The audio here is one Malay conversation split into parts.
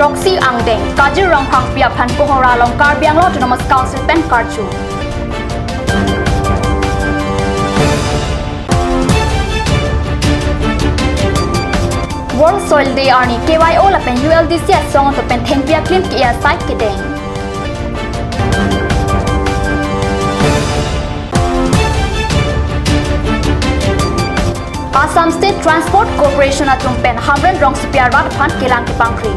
Troxy Angdeng, Kajirong Hangpia Pan Pohora Long Karbiang Autonomous Council Pen Karchu. World Soil Day Arni KYO la pen ULDC song to pen Thengpia Clean Kia Site Kideng. Assam State Transport Corporation atung pen Hamren Rong Supiar Rat Pan Kilang Kipangkri.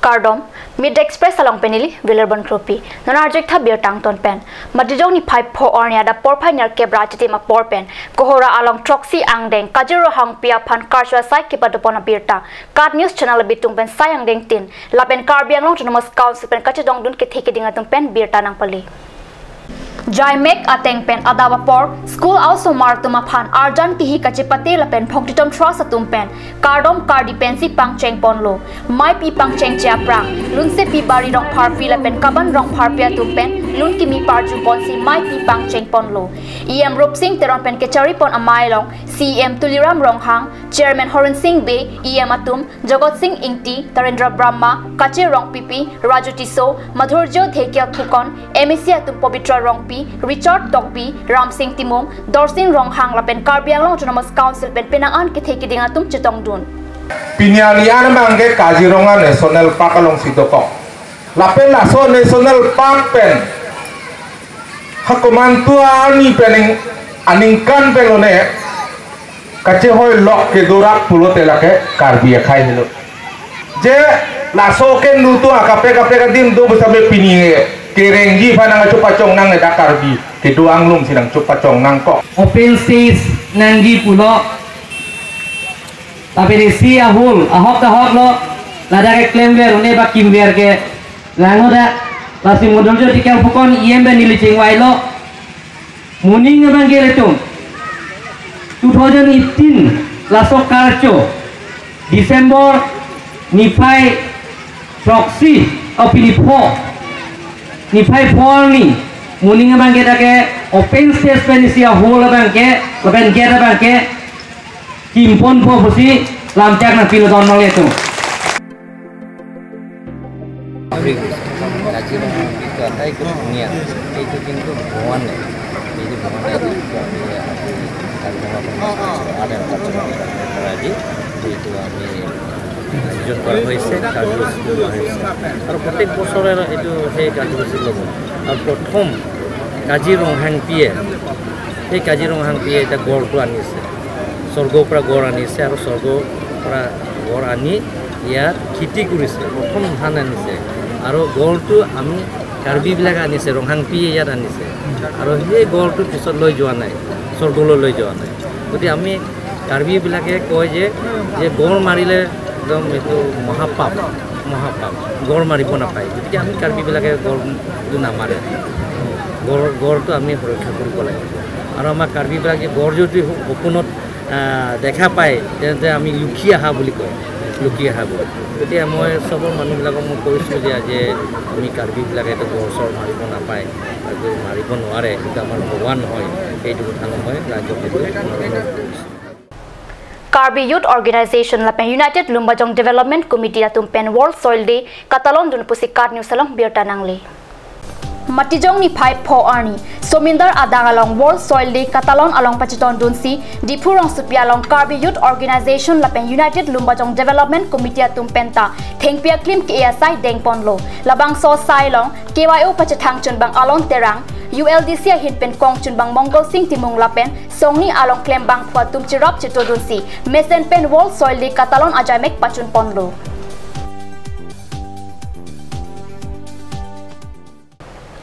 Kardom Mid Express along penili Villarban Kropi Nanarjek tha beer tang ton pen Madijong ni 5 po ornia da porpa nyar kebra chiti ma por pen Kohora along Troxy Angdeng Kajiro hang pia pan Karshwa sai kipa dopona birta Card News Channel bitung pen sayang deng tin Lapen Karbiang long autonomous council pen kachidong dun ke theke dinga tung pen birta nang pali Jaimek ateng pen adawa por school also martuma phan arjan ki hi kachipate la pen phoktitom trust atum pen kardom kardi pensi pangcheng ponlo mai pi pangcheng cha prang lunse pi bari rong pharpi la pen kaban rong pharpia tum pen lun ki mi parju ponsi mai pi pangcheng ponlo em rup singh teron pen ke chari pon amai long cm tuliram ronghang chairman horan singh be em atum jagot singh ingti tarendra brahma kache rong pipi raju tiso madhurjo thekya khukon mec atum pavitra rong Richard Tokpi, Ram Singh Timum, Dorsin Ronghang Lapen Karbiang Long Autonomous Council pen penangan ke theke dinga tum chitong dun. Pinyalian mangge Kajironga National Park along Sidoko. Lapen laso National Park pen. Hakumantua ani pening aningkan pelone. Kache hoy lok ke dorak pulo telake Karbi khai hilo. Je laso ken nutu akape kadim do besabe pininge. Kerengji panang cupa cong nang da Karbi keduang lum sidang cupa cong nang kok open space nanggi pulo tapi resi ahul ahok lo lada ke claim ver une ba kim ver ke lango da lasi modal jo dikel pukon IMB nili cingwai lo muning bang gele tum 2018 lasok karcho Desember nifai proxy opini po nifai fall ni muning bang kita ke open space penisia hole bang ke lepen kita bang ke kimpon po busi lamcak na pilo don nol itu kaji orang itu ada ikut dunia itu pintu buan itu buan itu ada lagi itu kami জন করা হয়েছে কার্যসূচি দেওয়া হয়েছে আর প্রত্যেক বছরের এইটো সেই কার্যসূচী ল'ব আৰু প্ৰথম কাজিৰঙাং পিয়ে সেই কাজিৰঙাং পিয়ে এটা গড়টো আনিছে স্বৰ্গৰ পৰা গড় আনিছে আৰু স্বৰ্গৰ পৰা গড় আনি ইয়াত খেতি কৰিছে প্ৰথম ধান আনিছে আৰু গড়টো আমি কাৰ্বিবিলাক আনিছে ৰঙাং পিয়ে ইয়াত আনিছে আৰু সেই গড়টো পিছত লৈ যোৱা নাই স্বৰ্গলৈ লৈ যোৱা নাই গতিকে আমি কাৰ্বিবিলাকে কয় যে গড় মাৰিলে একদম এইটো মহাপাপ গড় মাৰিব নাপায় গতিকে আমি কাৰ্বিবিলাকে গড়টো নামাৰে গড়টো আমি সুৰক্ষা কৰিব লাগিব আৰু আমাৰ কাৰ্বিবিলাকে গড় যদি সপোনত দেখা পায় তেন্তে আমি লুকি আহা বুলি কয় লুকি আহা বুলি গতিকে মই চবৰ মানুহবিলাকক মই কৈছোঁ যে আমি কাৰ্বিবিলাকে এইটো গড় চৰ মাৰিব নাপায় আৰু মাৰিব নোৱাৰে কিন্তু আমাৰ ভগৱান নহয় এইটো কথা মই ৰাজ্যক কৈছোঁ Karbi Youth Organization lapen United Lumbajong Development Committee atum pen World Soil Day katalon dun pusi Card News along birta nangle Matijong ni 5 po arni Somindar adang along World Soil Day katalon along pachiton dun si Dipurong supia along Karbi Youth Organization lapen United Lumbajong Development Committee atum penta thengpia klim ke asai deng ponlo labang so sai long KYO pachithang chun bang alon terang ULDC hin pen kong chun bang Mongol Singh Timung lapen songni along klem bang phuatum chirap chitodun si mesen pen World Soil Day katalon ajamek pachun ponlo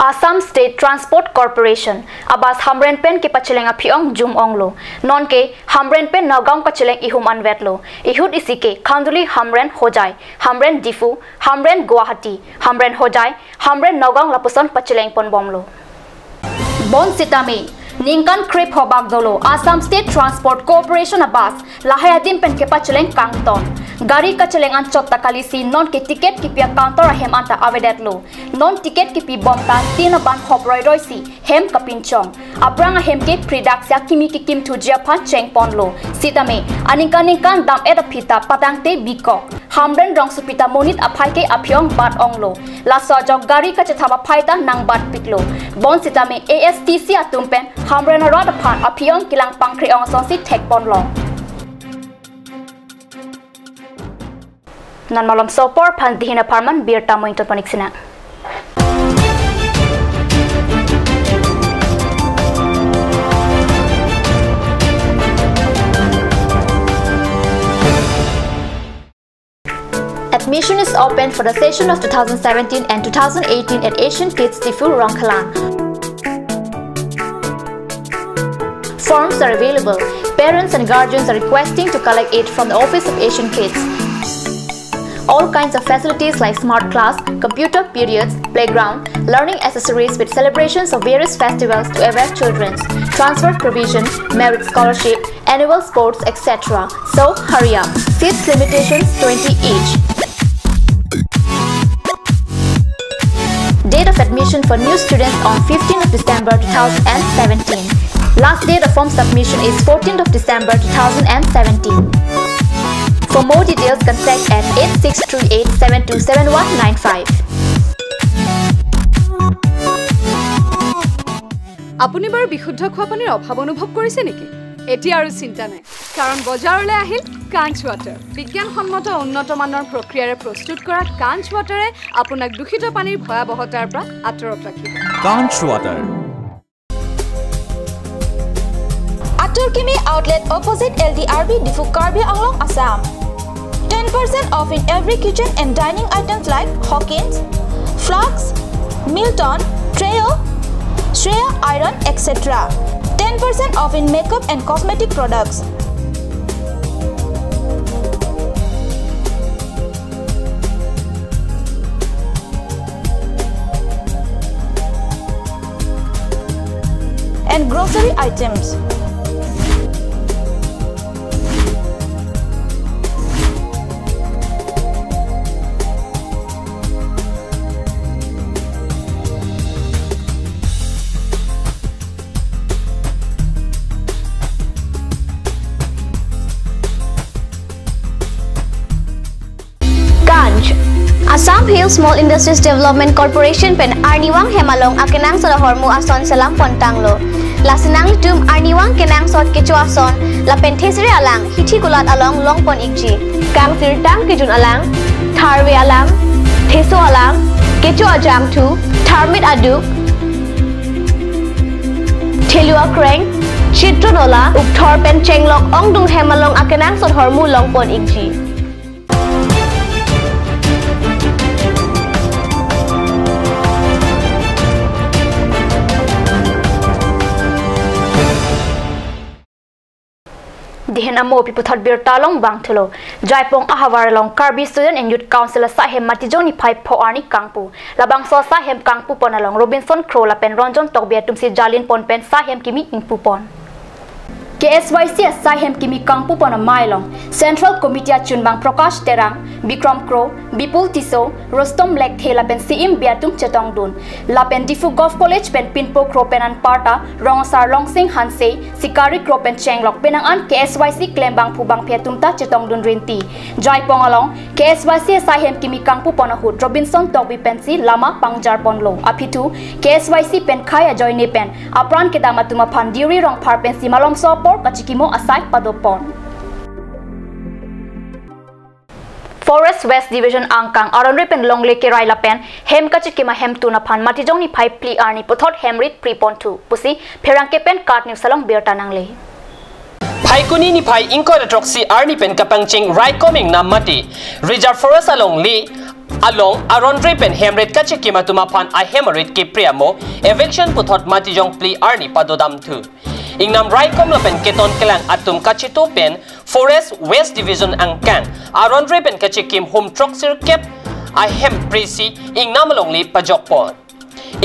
Assam State Transport Corporation abas Hamren pen ke pacheleng aphiong jum onglo non ke Hamren pen Nagaon kacheleng ihum anvetlo ihut isike Khanduli Hamren Hojai Hamren Difu Hamren Guwahati Hamren Hojai Hamren Nagaon lapuson pacheleng pon bomlo Bon Sitami Ningkan Krip Hobag Dolo Assam State Transport Corporation abas Lahayadim pen ke pacheleng Kangton Gari kacheleng an chot takalisi non ke ticket ki pia counter hem anta avedet lo. Non ticket ki pi bom tan tina ban hop roi roi si hem kapin chong. Aprang hem ke product ya kimi ki kim tu Japan cheng pon lo. Sitame aning kan dam eta pita patang te biko. Hamren rong supita monit apai ke apyong bat ong lo. La so jog gari kachethaba phaita nang bat piklo. Bon sitame ASTC atumpen hamren rod phan apyong kilang pangkri ong son si tek pon lo. Nan malam sopor pan dihina parman bir tamu intot panik sina. Admission is open for the session of 2017 and 2018 at Asian Kids Tifu Rongkalang. Forms are available. Parents and guardians are requesting to collect it from the Office of Asian Kids. All kinds of facilities like smart class, computer periods, playground, learning accessories with celebrations of various festivals to aware children, transfer provision, merit scholarship, annual sports, etc. So hurry up. Seats limitations 20 each. Date of admission for new students on 15th of December 2017. Last date of form submission is 14th of December 2017. For more details, contact at 8638727195. আপুনি বাৰু বিশুদ্ধ খোৱা পানীৰ অভাৱ অনুভৱ কৰিছে নেকি? এতিয়া আৰু চিন্তা নাই, কাৰণ বজাৰলৈ আহিল কাঞ্চ ৱাটাৰ। বিজ্ঞানসন্মত উন্নত মানৰ প্ৰক্ৰিয়াৰে প্ৰস্তুত কৰা কাঞ্চ ৱাটাৰে আপোনাক দূষিত পানীৰ ভয়াৱহতাৰ পৰা আঁতৰত ৰাখিব। কাঞ্চ water Aturkimi outlet opposite LDRB Difu Karbi Anglong, Assam. 10% off in every kitchen and dining items like Hawkins, Flax, Milton, Treo, Shreya Iron, etc. 10% off in makeup and cosmetic products. And grocery items. Assam Hill Small Industries Development Corporation pen Arniwang Hemalong akenang sa hormu ason salam pontanglo. Lasinang litum Arniwang kenang sot kecu ason la penthesri alang hithi gulat along longpon ikji. Kang sirtang kijun alang, tharwe alang, theso alang, kecu ajam tu, tharmit aduk, thelua kreng, chitronola, ukthor pen chenglok ongdung Hemalong akenang sot hormu longpon ikji. Dihina mo piputhot bir talong bangthelo jaipong ahawar long Karbi Student and Youth Council sahem matijoni 5 pho arni kangpu labang so sahem kangpu ponalong Robinson Crow la pen Ronjon Tokbia tumsi Jalin pon pen sahem kimi ingpu pon KSYC sahem kimi kangpu pon mailong Central Committee chunbang Prakash Terang Bikram Crow Bipul Tiso Rostom Lek thela pen CM Biatum Chetong Dun la pen Difu Golf College pen Pinpo Crow pen an Parta Rongsar Longsing Hanse Sikari Crow pen Chenglok penang an KSYC klembang phubang phetumta Chetong Dun rinti jaipong along KSYC sahem kimi kangpu pon hut Robinson Tokbi pensi lama pangjar ponlo aphitu KSYC pen khaya joine pen apran kedama tuma phandiri rong phar pen simalom sopor kachikimo asai padopon Forest West Division Angkang Aronri pen Longle Kirai Lapen Hem Kachikima Hem Tuna Pan Matijoni Pai Pli Arni Puthot Hemrit Pripon 2 Pusi Perangke pen Card News Salong Bertanangle Paikuni ni Pai Inko Troxy Arni pen Kapangching Rai Coming Namati Reserve Forest along Lee along Aronri pen Hemrit Kachikima Tuma Pan I Hemerit Kipriamo Eviction Puthot Matijong Pli Arni Padodam 2 Ingnam Raikom lapen keton kelang atum kachito pen Forest West Division Angkang Aron Repen kachikim home truck circuit I hem prisi ingnamalongli pajokpon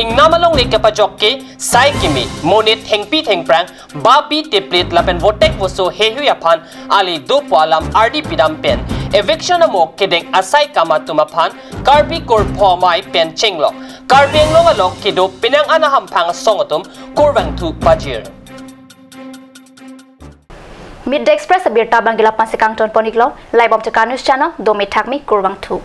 ingnamalongli kapajokke sai kimi monit hengpi thengprang babi teplit lapen votek voso hehuyapan ali do palam RD pidam pen eviction amok kedeng asai kama tumaphan karbi kor phomai pen chenglok karbeng long alok kedo pinang anaham phang songatum kurwang thu bajir Midday Express abir tabang gilapan sekang ton poniklo live of the news channel do me thakmi kurwang thu